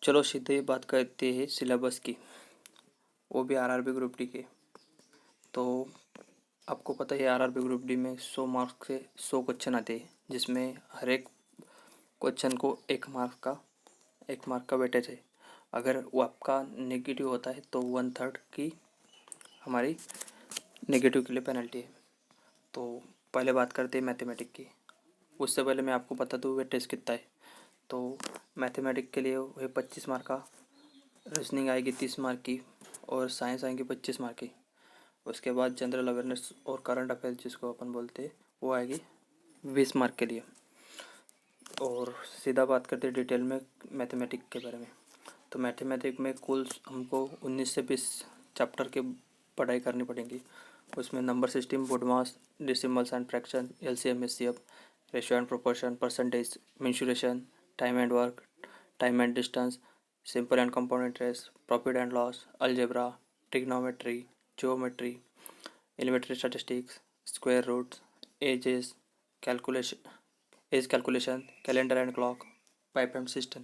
चलो सीधे बात करते हैं सिलेबस की, वो भी आरआरबी ग्रुप डी के। तो आपको पता है आरआरबी ग्रुप डी में 100 मार्क्स से 100 क्वेश्चन आते हैं, जिसमें हर एक क्वेश्चन को 1 मार्क का वेटेज है। अगर वो आपका नेगेटिव होता है तो 1/3 की हमारी नेगेटिव के लिए पेनल्टी है। तो पहले बात करते हैं मैथमेटिक की। उससे पहले मैं आपको बता दूँ वेटेज कितना है। तो मैथमेटिक के लिए वही 25 मार्क का, रीजनिंग आएगी 30 मार्क की और साइंस आएंगी 25 मार्क की। उसके बाद जनरल अवेयरनेस और करंट अफेयर्स जिसको अपन बोलते हैं वो आएगी 20 मार्क के लिए। और सीधा बात करते हैं डिटेल में मैथमेटिक के बारे में। तो मैथमेटिक में कुल हमको 19 से 20 चैप्टर के पढ़ाई करनी पड़ेगी। उसमें number system, BODMAS, decimals and fraction, LCM, HCF, ratio and proportion, percentage, mensuration, time and work, time and distance, simple and compound interest, profit and loss, algebra, trigonometry, geometry, elementary statistics, square roots, ages calculation, age calculation, calendar and clock, pipe and cistern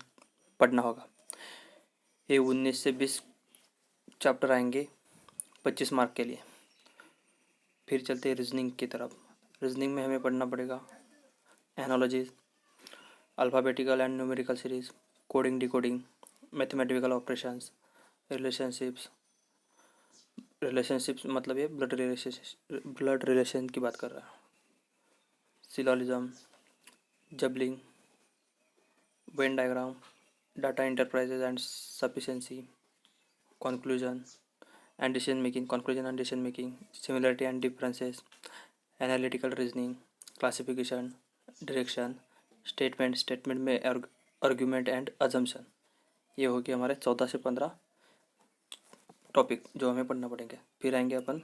पढ़ना होगा। ये 19 से 20 chapter आएंगे 25 mark के लिए। फिर चलते हैं रीजनिंग की तरफ। रीजनिंग में हमें पढ़ना पड़ेगा analogies, alphabetical and numerical series, coding decoding, mathematical operations, relationships मतलब ये ब्लड रिलेशन की बात कर रहा है, syllogism, jumbling, Venn diagram, data enterprises and sufficiency, conclusion and decision making, similarity and differences, analytical reasoning, classification, direction, statement में argument and assumption। ये हो गया हमारे 14 से 15 टॉपिक जो हमें पढ़ना पड़ेंगे। फिर आएंगे अपन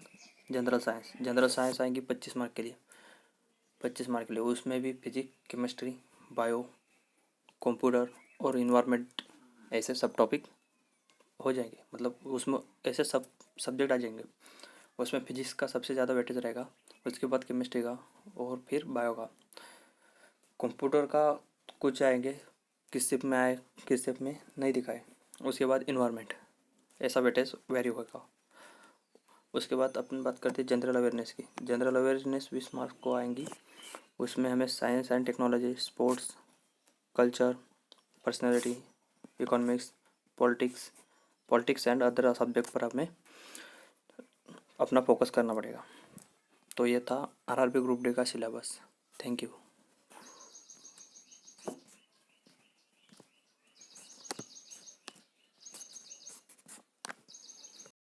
जनरल साइंस आएंगी 25 मार्क के लिए। 25 मार्क के लिए उसमें भी फिजिक्स, केमिस्ट्री, बायो, कंप्यूटर और इन्वायरमेंट ऐसे सब टॉपिक हो जाएंगे। मतलब उसमें ऐसे सब सब्जेक्ट आ जाएंगे। उसमें फिजिक्स का सबसे ज़्यादा वेटेज रहेगा, उसके बाद केमिस्ट्री का और फिर बायो का। कंप्यूटर का कुछ आएंगे, किस शिप में आए किस शिप में नहीं दिखाए। उसके बाद इन्वायरमेंट, ऐसा वेटेज वेरी होगा। उसके बाद अपन बात करते हैं जनरल अवेयरनेस की। जनरल अवेयरनेस 20 मार्क्स को आएंगी। उसमें हमें science and technology, sports, culture, personality, economics, politics and other subject पर हमें अपना फोकस करना पड़ेगा। तो ये था आरआरबी ग्रुप डी का सिलेबस। Thank you.